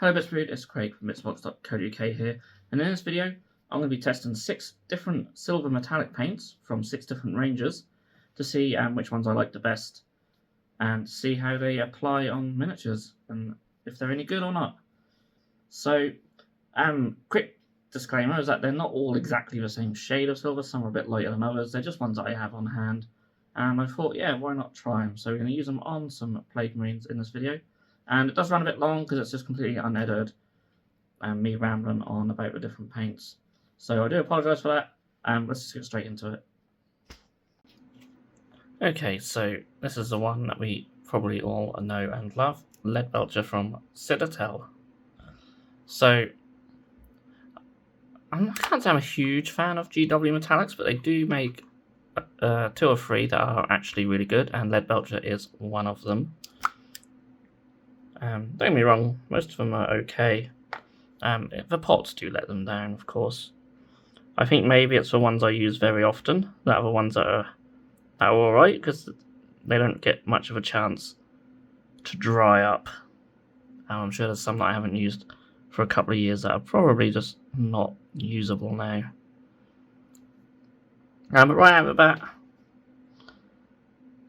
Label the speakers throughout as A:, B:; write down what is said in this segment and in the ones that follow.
A: Hello Bitsbrood, it's Craig from bitsbox.co.uk here, and in this video I'm going to be testing 6 different silver metallic paints from 6 different ranges to see which ones I like the best and see how they apply on miniatures and if they're any good or not. So, quick disclaimer is that they're not all exactly the same shade of silver, some are a bit lighter than others, they're just ones that I have on hand, and I thought, yeah, why not try them? So we're going to use them on some Plague Marines in this video. And it does run a bit long because it's just completely unedited and me rambling on about the different paints. So I do apologise for that, and let's just get straight into it. Okay, so this is the one that we probably all know and love, Leadbelcher from Citadel. So I can't say I'm a huge fan of GW Metallics, but they do make 2 or 3 that are actually really good, and Leadbelcher is one of them. Don't get me wrong, most of them are okay. The pots do let them down, of course. I think maybe it's the ones I use very often that are the ones that are alright, because they don't get much of a chance to dry up. I'm sure there's some that I haven't used for a couple of years that are probably just not usable now. But right out of the bat,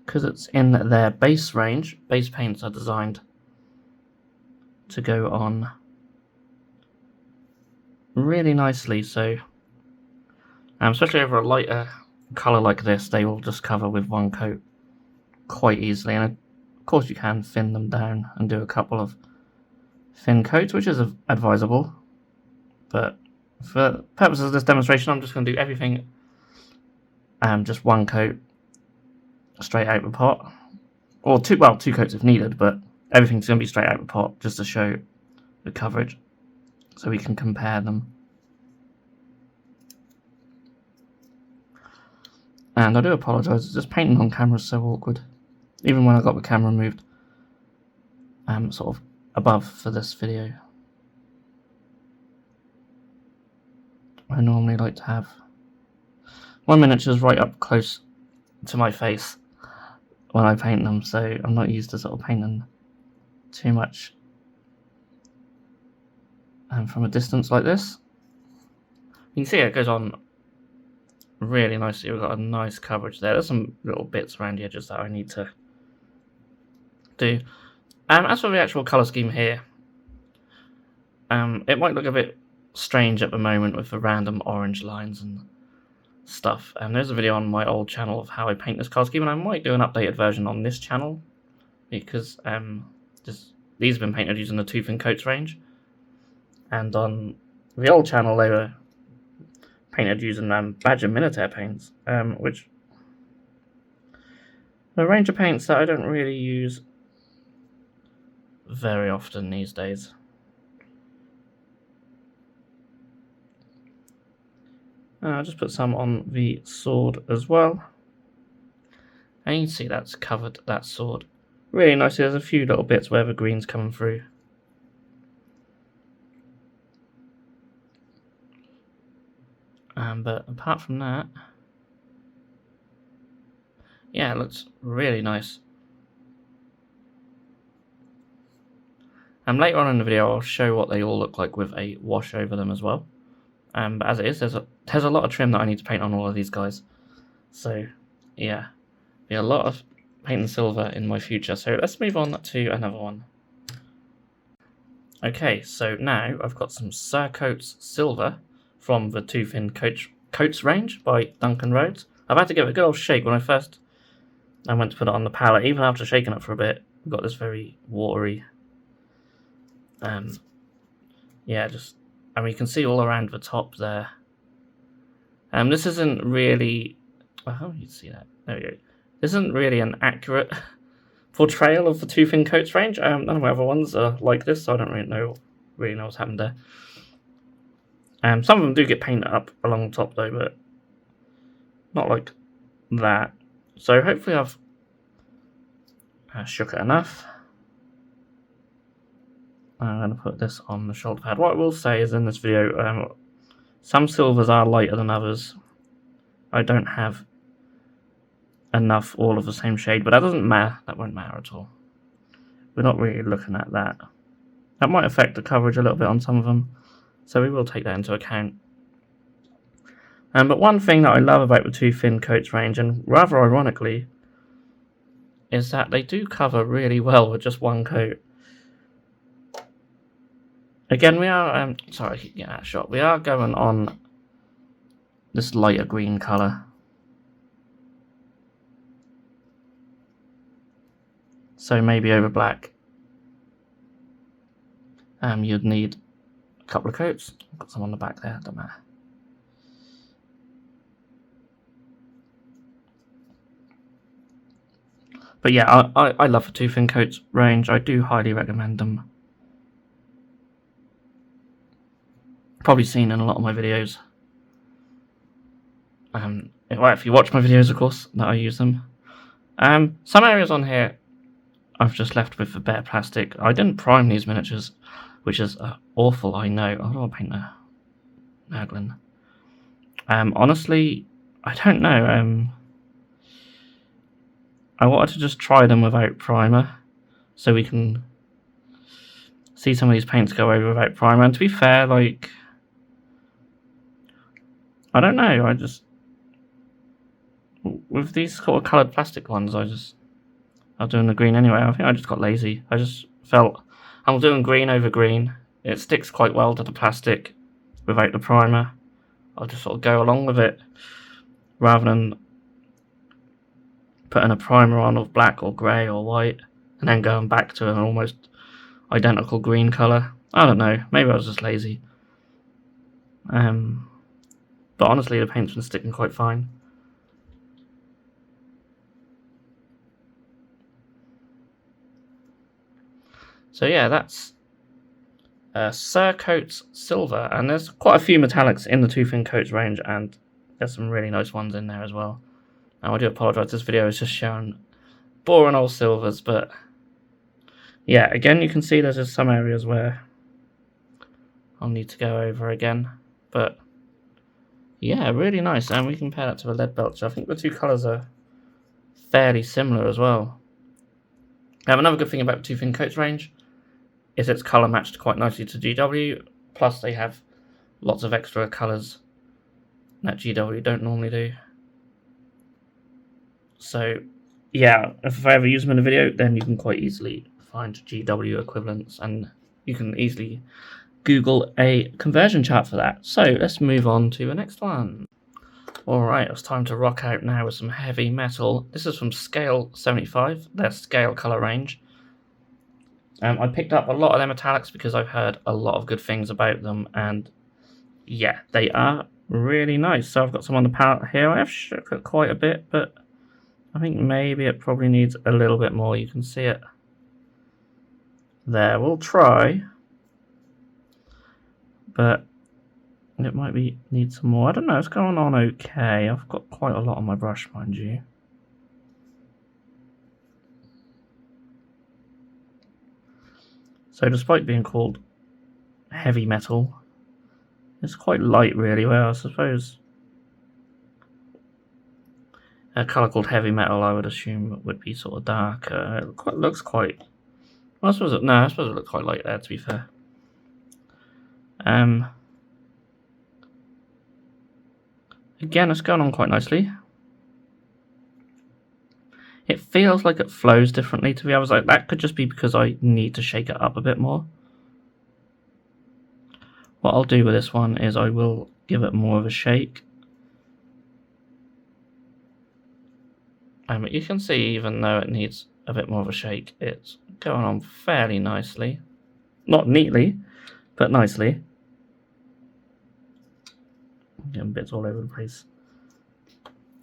A: because it's in their base range, base paints are designed to go on really nicely, so especially over a lighter colour like this, they will just cover with one coat quite easily, and of course you can thin them down and do a couple of thin coats, which is advisable, but for purposes of this demonstration I'm just going to do everything just one coat straight out the pot, or two coats if needed, but everything's going to be straight out the pot just to show the coverage so we can compare them. And I do apologise, just painting on camera is so awkward. Even when I got the camera moved sort of above for this video. I normally like to have my miniatures right up close to my face when I paint them, so I'm not used to sort of painting too much from a distance like this. You can see it goes on really nicely. We've got a nice coverage there. There's some little bits around the edges that I need to do. As for the actual colour scheme here, it might look a bit strange at the moment with the random orange lines and stuff. There's a video on my old channel of how I paint this colour scheme, and I might do an updated version on this channel because these have been painted using the 2 thin coats range, and on the old channel they were painted using Badger Minotaur paints, which are a range of paints that I don't really use very often these days. I'll just put some on the sword as well, and you can see that's covered that sword really nicely. There's a few little bits where the green's coming through. But apart from that, yeah, it looks really nice. Later on in the video I'll show what they all look like with a wash over them as well. But as it is, there's a lot of trim that I need to paint on all of these guys. So yeah, be a lot of painting silver in my future. So let's move on to another one. Okay, so now I've got some Surcoats Silver from the 2 thin coats range by Duncan Rhodes. I've had to give it a good old shake when I went to put it on the palette. Even after shaking it for a bit, we've got this very watery, yeah, you can see all around the top there. This isn't really, oh, you can see that, there we go. This isn't really an accurate portrayal of the 2 thin coats range. None of my other ones are like this, so I don't really know what's happened there. Some of them do get painted up along the top though, but not like that. So hopefully I've shook it enough. I'm going to put this on the shoulder pad. What I will say is in this video, some silvers are lighter than others. I don't have enough all of the same shade, but that doesn't matter. That won't matter at all. We're not really looking at that. That might affect the coverage a little bit on some of them, so we will take that into account. But one thing that I love about the Too Thin Coats range, and rather ironically, is that they do cover really well with just one coat. Again, we are, sorry, I keep getting out of shot. We are going on this lighter green colour. So maybe over black, you'd need a couple of coats. Got some on the back there, don't matter. But yeah, I love the Too Thin Coats range. I do highly recommend them. Probably seen in a lot of my videos. Well, if you watch my videos, of course, that I use them. Some areas on here I've just left with the bare plastic. I didn't prime these miniatures, which is awful, I know. How do I paint a Naglin? Honestly, I don't know. I wanted to just try them without primer, so we can see some of these paints go over without primer. And to be fair, like, I don't know, I just, with these sort of coloured plastic ones, I'm doing the green anyway. I think I just got lazy. I just felt I'm doing green over green. It sticks quite well to the plastic without the primer. I'll just sort of go along with it rather than putting a primer on of black or grey or white and then going back to an almost identical green colour. I don't know, maybe I was just lazy. But honestly, the paint's been sticking quite fine. So yeah, that's Coats Silver, and there's quite a few metallics in the Too Thin Coats range, and there's some really nice ones in there as well. Now I do apologise, this video is just showing boring old silvers, but yeah, again you can see there's just some areas where I'll need to go over again, but yeah, really nice, and we compare that to the lead belcher. I think the two colours are fairly similar as well. Another good thing about the Too Thin Coats range is it's colour matched quite nicely to GW, plus they have lots of extra colours that GW don't normally do. So yeah, if I ever use them in a video, then you can quite easily find GW equivalents, and you can easily Google a conversion chart for that. So let's move on to the next one. Alright, it's time to rock out now with some heavy metal. This is from Scale 75, their scale colour range. I picked up a lot of their metallics because I've heard a lot of good things about them, and yeah, they are really nice. So I've got some on the palette here. I have shook it quite a bit, but I think maybe it probably needs a little bit more. You can see it there. We'll try, but it might need some more. I don't know, it's going on okay. I've got quite a lot on my brush, mind you. So despite being called heavy metal, it's quite light really. Well, I suppose a colour called heavy metal I would assume would be sort of darker. It looks quite, well, I suppose it looks quite light there, to be fair. Again, it's going on quite nicely. It feels like it flows differently to the others. Like, that could just be because I need to shake it up a bit more. What I'll do with this one is I will give it more of a shake. You can see, even though it needs a bit more of a shake, it's going on fairly nicely. Not neatly, but nicely. Getting bits all over the place.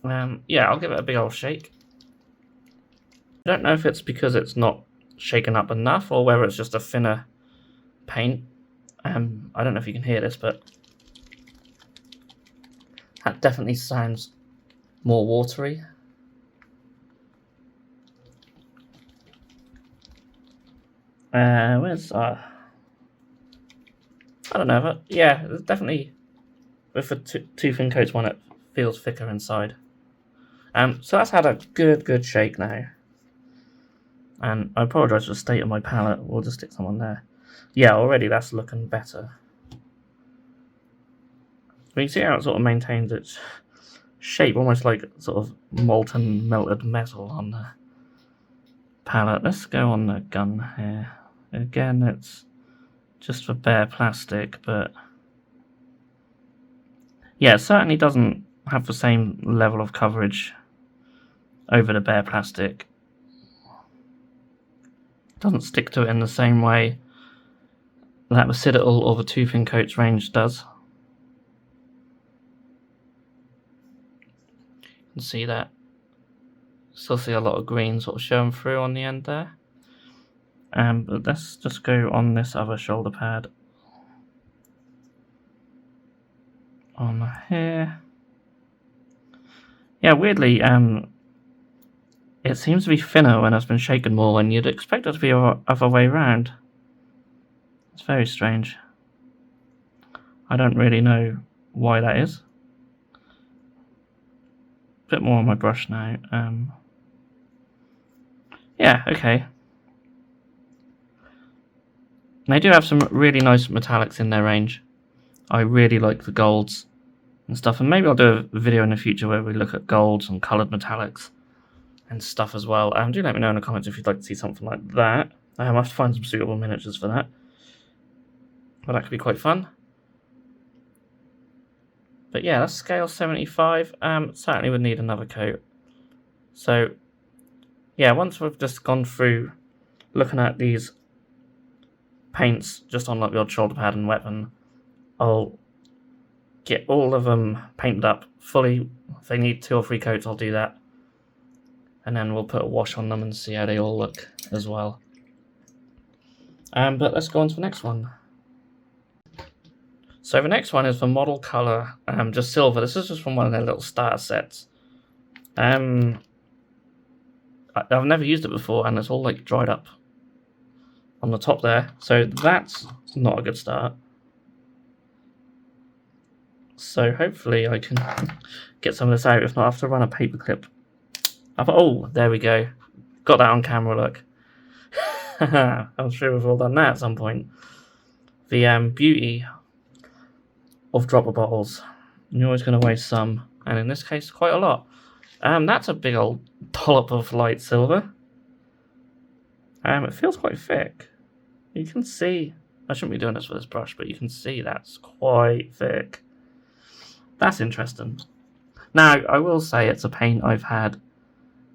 A: Yeah, I'll give it a big old shake. I don't know if it's because it's not shaken up enough or whether it's just a thinner paint. I don't know if you can hear this, but that definitely sounds more watery. Where's I don't know, but yeah, it's definitely with the Too Thin Coats one, it feels thicker inside. So that's had a good shake now. And I apologise for the state of my palette. We'll just stick some on there. Yeah, already that's looking better. We can see how it sort of maintains its shape, almost like sort of molten melted metal on the palette. Let's go on the gun here. Again, it's just for bare plastic, but yeah, it certainly doesn't have the same level of coverage over the bare plastic. It doesn't stick to it in the same way that the Citadel or the Two Thin Coats range does. You can see that. Still see a lot of green sort of showing through on the end there. But let's just go on this other shoulder pad. On here. Yeah, weirdly, it seems to be thinner when it's been shaken more, and you'd expect it to be the other way around. It's very strange. I don't really know why that is. A bit more on my brush now. Yeah, okay. They do have some really nice metallics in their range. I really like the golds and stuff, and maybe I'll do a video in the future where we look at golds and coloured metallics and stuff as well. Do let me know in the comments if you'd like to see something like that. I have to find some suitable miniatures for that. But that could be quite fun. But yeah, that's scale 75. Certainly would need another coat. So yeah, once we've just gone through looking at these paints just on like the odd shoulder pad and weapon, I'll get all of them painted up fully. If they need 2 or 3 coats, I'll do that. And then we'll put a wash on them and see how they all look as well. But let's go on to the next one. So the next one is the model color, just silver. This is just from one of their little starter sets. I've never used it before, and it's all like dried up on the top there. So that's not a good start. So hopefully I can get some of this out. If not, I have to run a paperclip. Oh, there we go. Got that on camera, look. I'm sure we've all done that at some point. The beauty of dropper bottles. You're always going to waste some, and in this case, quite a lot. That's a big old dollop of light silver. It feels quite thick. You can see, I shouldn't be doing this with this brush, but you can see that's quite thick. That's interesting. Now, I will say it's a paint I've had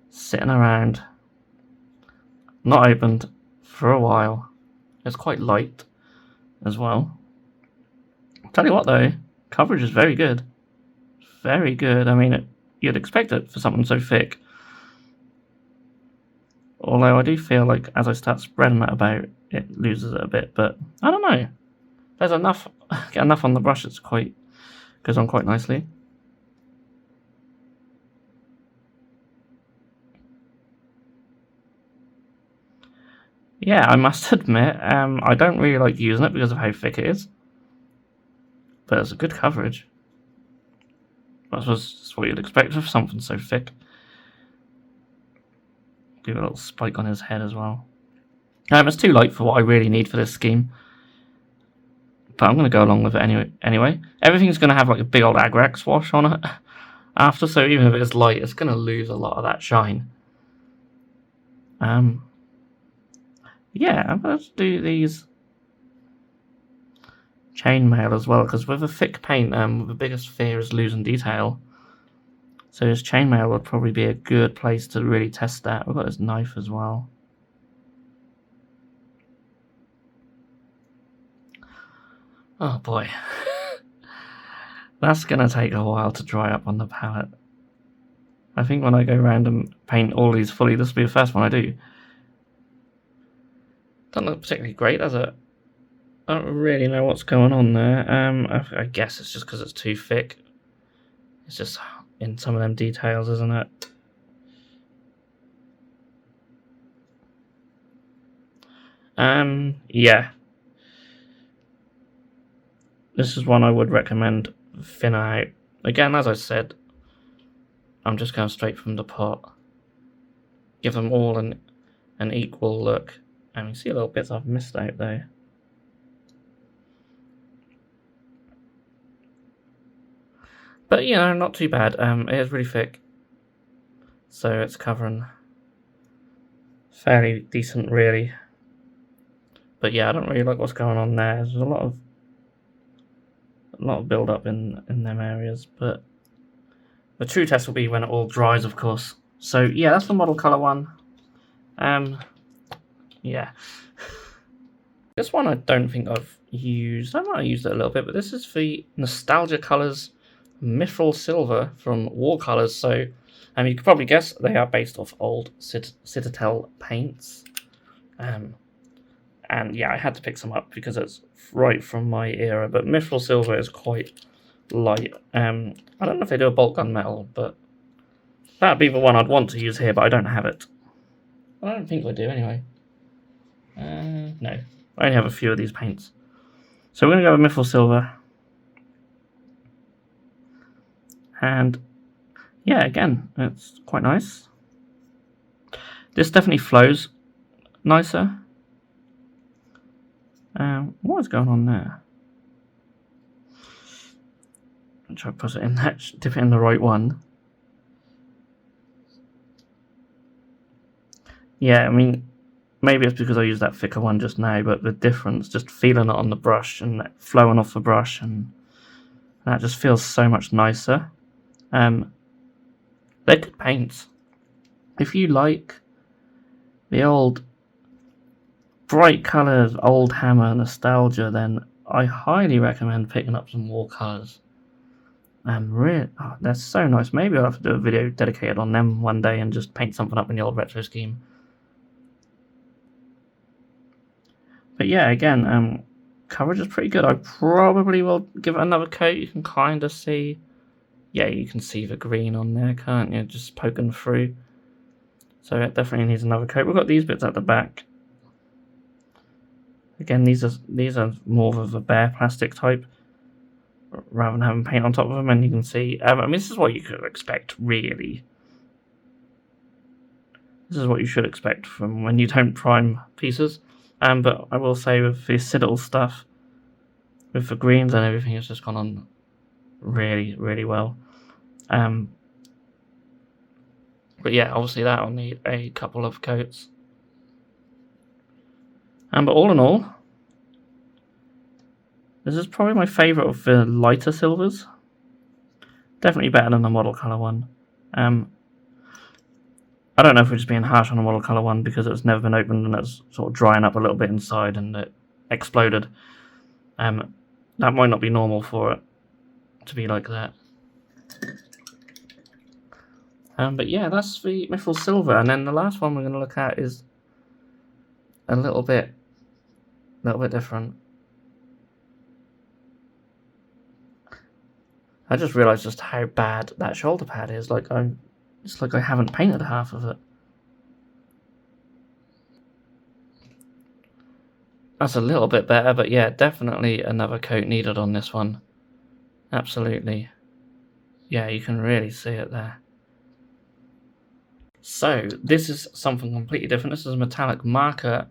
A: sitting around, not opened for a while. It's quite light as well. Tell you what though, coverage is very good. Very good. I mean, you'd expect it for something so thick. Although I do feel like as I start spreading that about, it loses it a bit. But I don't know. There's enough, get enough on the brush. It's quite goes on quite nicely. Yeah, I must admit, I don't really like using it because of how thick it is. But it's a good coverage. That's what you'd expect of something so thick. Give it a little spike on his head as well. It's too light for what I really need for this scheme. But I'm going to go along with it anyway. Everything's going to have like a big old Agrax wash on it after, so even if it's light, it's going to lose a lot of that shine. Yeah, I'm going to do these chainmail as well, because with a thick paint, the biggest fear is losing detail. So this chainmail would probably be a good place to really test that. We've got this knife as well. Oh boy. That's going to take a while to dry up on the palette. I think when I go around and paint all these fully, this will be the first one I do. Doesn't look particularly great, does it? I don't really know what's going on there. I guess it's just because it's too thick. It's just in some of them details, isn't it? Yeah. This is one I would recommend thinner out. Again, as I said, I'm just going straight from the pot. Give them all an equal look. And you see a little bits I've missed out there. But you know, not too bad. It is really thick, so it's covering fairly decent, really. But yeah, I don't really like what's going on there. There's a lot of build up in them areas, but the true test will be when it all dries, of course. So yeah, that's the model color one. Yeah. This one I don't think I've used. I might have used it a little bit, but this is the Nostalgia Colors Miffil Silver from War Colors. So, you can probably guess they are based off old Citadel paints. And yeah, I had to pick some up because it's right from my era. But Miffil Silver is quite light. I don't know if they do a bolt gun metal, but that'd be the one I'd want to use here, but I don't have it. I don't think I do anyway. No, I only have a few of these paints. So we're going to go with Miffil Silver. And yeah, again, it's quite nice. This definitely flows nicer. What is going on there? I'll try to put it in that, dip it in the right one. Yeah, I mean, maybe it's because I used that thicker one just now, but the difference, just feeling it on the brush and flowing off the brush, and that just feels so much nicer. They're good paints. If you like the old bright colours, old hammer nostalgia, then I highly recommend picking up some War Colours. Really, they're so nice. Maybe I'll have to do a video dedicated on them one day and just paint something up in the old retro scheme. But yeah, again, coverage is pretty good. I probably will give it another coat. You can kind of see, yeah, you can see the green on there, can't you? Just poking through. So it definitely needs another coat. We've got these bits at the back. Again, these are more of a bare plastic type, rather than having paint on top of them. And you can see, I mean, this is what you could expect, really. This is what you should expect from when you don't prime pieces. But I will say with the Citadel stuff, with the greens and everything, it's just gone on really, really well. But yeah, obviously that'll need a couple of coats. But all in all, this is probably my favourite of the lighter silvers. Definitely better than the model colour one. I don't know if we're just being harsh on the model colour one because it's never been opened and it's sort of drying up a little bit inside and it exploded. That might not be normal for it to be like that. But yeah, that's the Miffil Silver. And then the last one we're going to look at is a little bit different. I just realised just how bad that shoulder pad is. It's like I haven't painted half of it. That's a little bit better, but yeah, definitely another coat needed on this one. Absolutely. Yeah, you can really see it there. So, this is something completely different. This is a metallic marker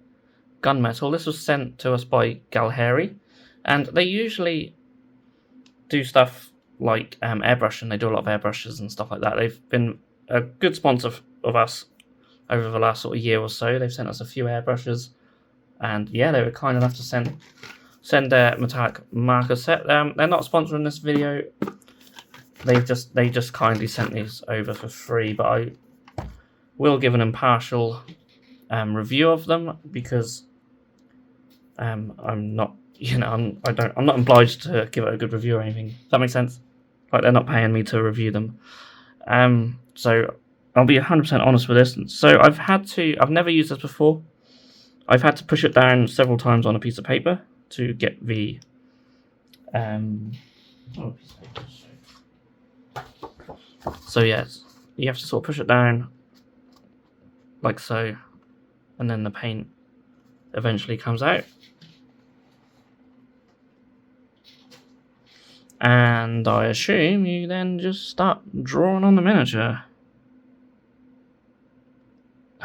A: gunmetal. This was sent to us by Galheri, and they usually do stuff like airbrush, and they do a lot of airbrushes and stuff like that. They've been a good sponsor of us over the last sort of year or so. They've sent us a few airbrushes, and yeah, they were kind enough to send their metallic marker set. They're not sponsoring this video. They just kindly sent these over for free, but I will give an impartial review of them because I'm not, I'm not obliged to give it a good review or anything. Does that make sense? Like, they're not paying me to review them. So I'll be 100% honest with this. So I've never used this before. I've had to push it down several times on a piece of paper to get the so yes, you have to sort of push it down like so, and then the paint eventually comes out. And I assume you then just start drawing on the miniature.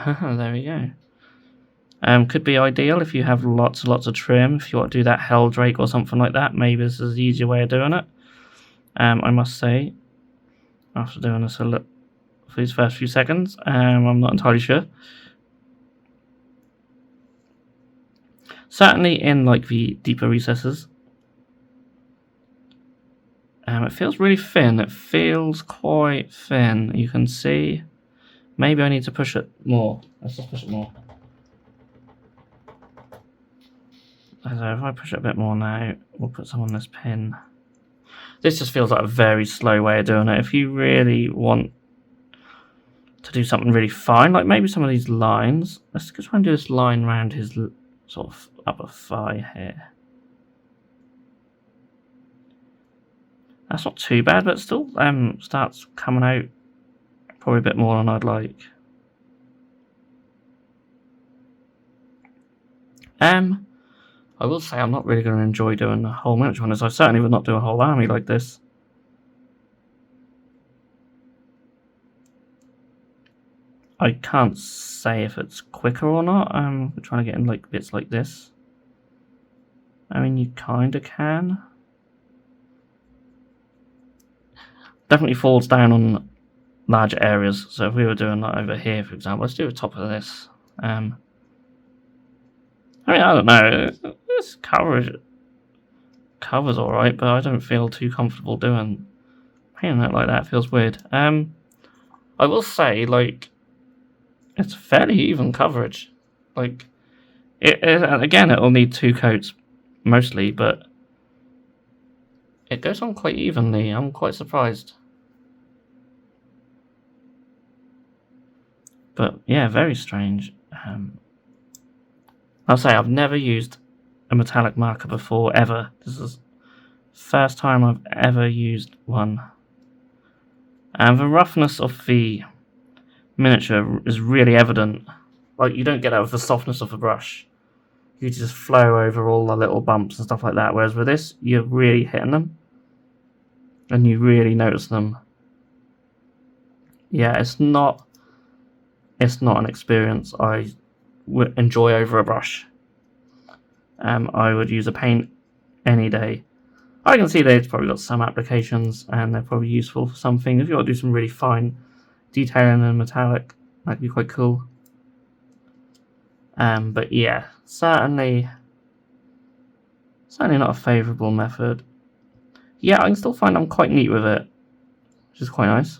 A: There we go. Could be ideal if you have lots and lots of trim. If you want to do that Helldrake or something like that, maybe this is the easier way of doing it. I must say, after doing this for these first few seconds. I'm not entirely sure. Certainly in like the deeper recesses. It feels really thin. It feels quite thin. You can see. Maybe I need to push it more. Let's just push it more. So if I push it a bit more now, we'll put some on this pin. This just feels like a very slow way of doing it. If you really want to do something really fine, like maybe some of these lines. Let's try and do this line around his sort of upper thigh here. That's not too bad, but it still starts coming out probably a bit more than I'd like. I will say I'm not really going to enjoy doing a whole miniature one, as I certainly would not do a whole army like this. I can't say if it's quicker or not. I'm trying to get in like bits like this. I mean, you kind of can. Definitely falls down on larger areas. So if we were doing that over here, for example, let's do the top of this. I mean, I don't know. This covers alright, but I don't feel too comfortable doing painting it like that. It feels weird. I will say, like, it's fairly even coverage. Like, again, it'll need 2 coats mostly, but it goes on quite evenly. I'm quite surprised. But yeah, very strange. I'll say I've never used a metallic marker before, ever. This is the first time I've ever used one. And the roughness of the miniature is really evident. Like, you don't get that with the softness of the brush. You just flow over all the little bumps and stuff like that. Whereas with this, you're really hitting them. And you really notice them. Yeah, it's not an experience I would enjoy over a brush. I would use a paint any day. I can see they've probably got some applications and they're probably useful for something. If you want to do some really fine detailing in metallic, that'd be quite cool. But yeah, certainly not a favourable method. Yeah, I can still find I'm quite neat with it, which is quite nice.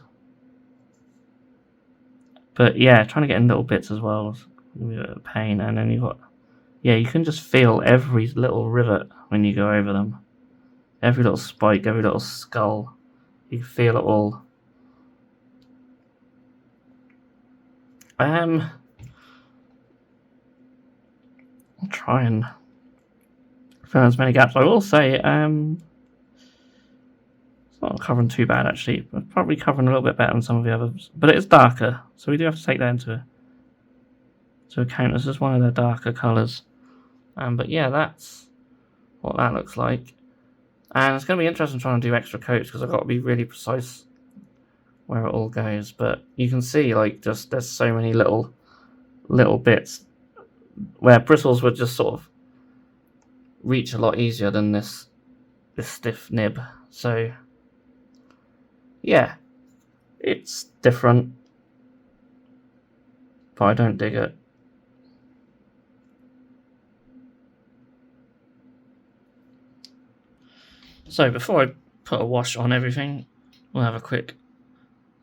A: But yeah, trying to get in little bits as well is a pain. And then you've got, yeah, you can just feel every little rivet when you go over them. Every little spike, every little skull. You can feel it all. I'll try and fill in as many gaps. I will say, it's not covering too bad actually. It's probably covering a little bit better than some of the others, but it is darker, so we do have to take that into account. This is one of the darker colours. But yeah, that's what that looks like. And it's going to be interesting trying to do extra coats because I've got to be really precise where it all goes. But you can see, like, just there's so many little bits where bristles would just sort of reach a lot easier than this stiff nib. So yeah, it's different, but I don't dig it. So before I put a wash on everything, we'll have a quick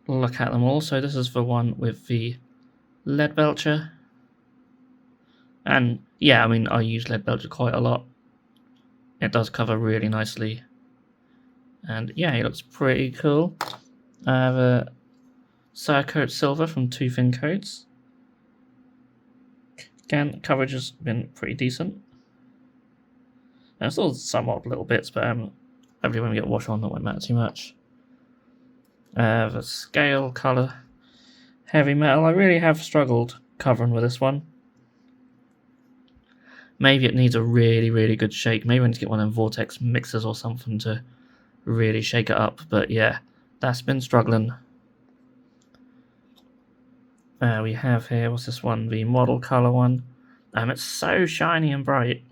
A: look at them all. So this is the one with the lead belcher. And yeah, I mean, I use lead belcher quite a lot. It does cover really nicely. And yeah, it looks pretty cool. I have a Cerakote Silver from Two Thin Coats. Again, coverage has been pretty decent. And still some odd little bits, but hopefully when we get a wash on, that won't matter too much. The scale colour heavy metal. I really have struggled covering with this one. Maybe it needs a really, really good shake. Maybe I need to get one of them vortex mixers or something to really shake it up. But yeah, that's been struggling. We have here, what's this one? The model colour one. It's so shiny and bright.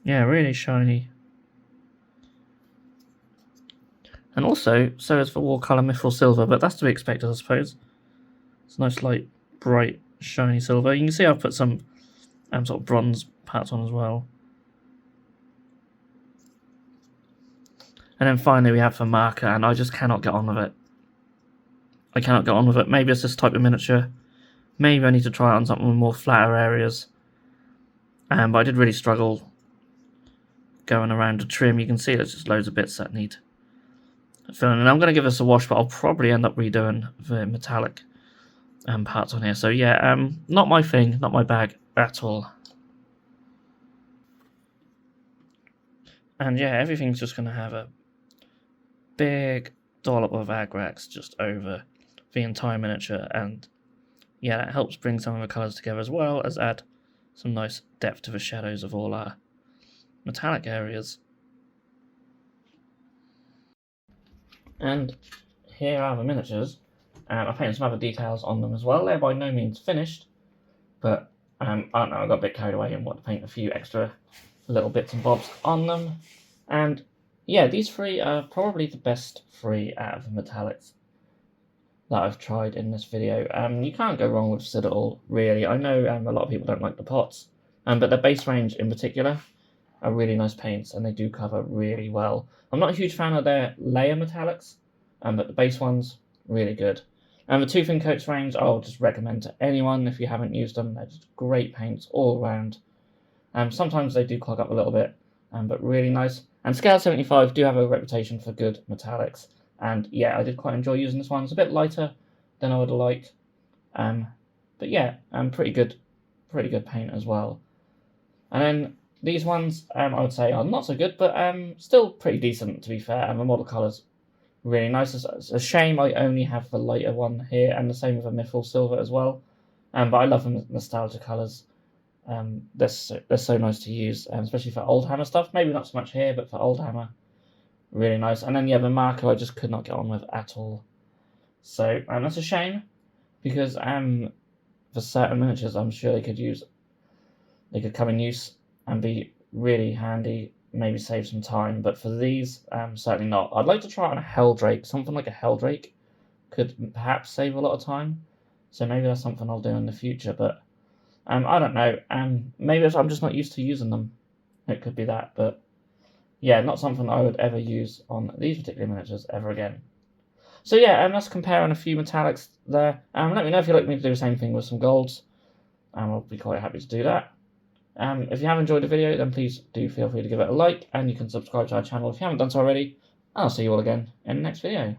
A: Yeah, really shiny. And also, so is the watercolour Miffil Silver, but that's to be expected, I suppose. It's a nice, light, bright, shiny silver. You can see I've put some sort of bronze parts on as well. And then finally we have the marker, and I just cannot get on with it. I cannot get on with it. Maybe it's this type of miniature. Maybe I need to try it on something with more flatter areas. But I did really struggle going around the trim. You can see there's just loads of bits that need filling. And I'm going to give this a wash, but I'll probably end up redoing the metallic parts on here. So yeah, not my thing, not my bag at all. And yeah, everything's just going to have a big dollop of Agrax just over the entire miniature, and yeah, that helps bring some of the colours together as well as add some nice depth to the shadows of all our metallic areas. And here are the miniatures. I painted some other details on them as well. They're by no means finished, but I don't know, I got a bit carried away and wanted to paint a few extra little bits and bobs on them. And yeah, these three are probably the best three out of the metallics that I've tried in this video. You can't go wrong with Citadel, really. I know a lot of people don't like the pots, but the base range in particular are really nice paints, and they do cover really well. I'm not a huge fan of their layer metallics, but the base ones, really good. And the Tooth and Coats range, I'll just recommend to anyone if you haven't used them. They're just great paints all around. Sometimes they do clog up a little bit, but really nice. And Scale 75 do have a reputation for good metallics. And yeah, I did quite enjoy using this one. It's a bit lighter than I would have liked. But yeah, pretty good paint as well. And then these ones, I would say, are not so good, but still pretty decent, to be fair. And the model colours really nice. It's a shame I only have the lighter one here, and the same with a Miffil Silver as well. But I love the nostalgia colours. They're so nice to use, especially for old hammer stuff. Maybe not so much here, but for old hammer, really nice. And then yeah, the marker I just could not get on with at all. So that's a shame, because for certain miniatures I'm sure they could come in use and be really handy, maybe save some time. But for these, certainly not. I'd like to try on a Helldrake. Something like a Helldrake could perhaps save a lot of time. So maybe that's something I'll do in the future. But I don't know. Maybe I'm just not used to using them. It could be that. But yeah, not something I would ever use on these particular miniatures ever again. So yeah, let's compare on a few metallics there. Let me know if you'd like me to do the same thing with some golds. I'll be quite happy to do that. If you have enjoyed the video, then please do feel free to give it a like, and you can subscribe to our channel if you haven't done so already. I'll see you all again in the next video.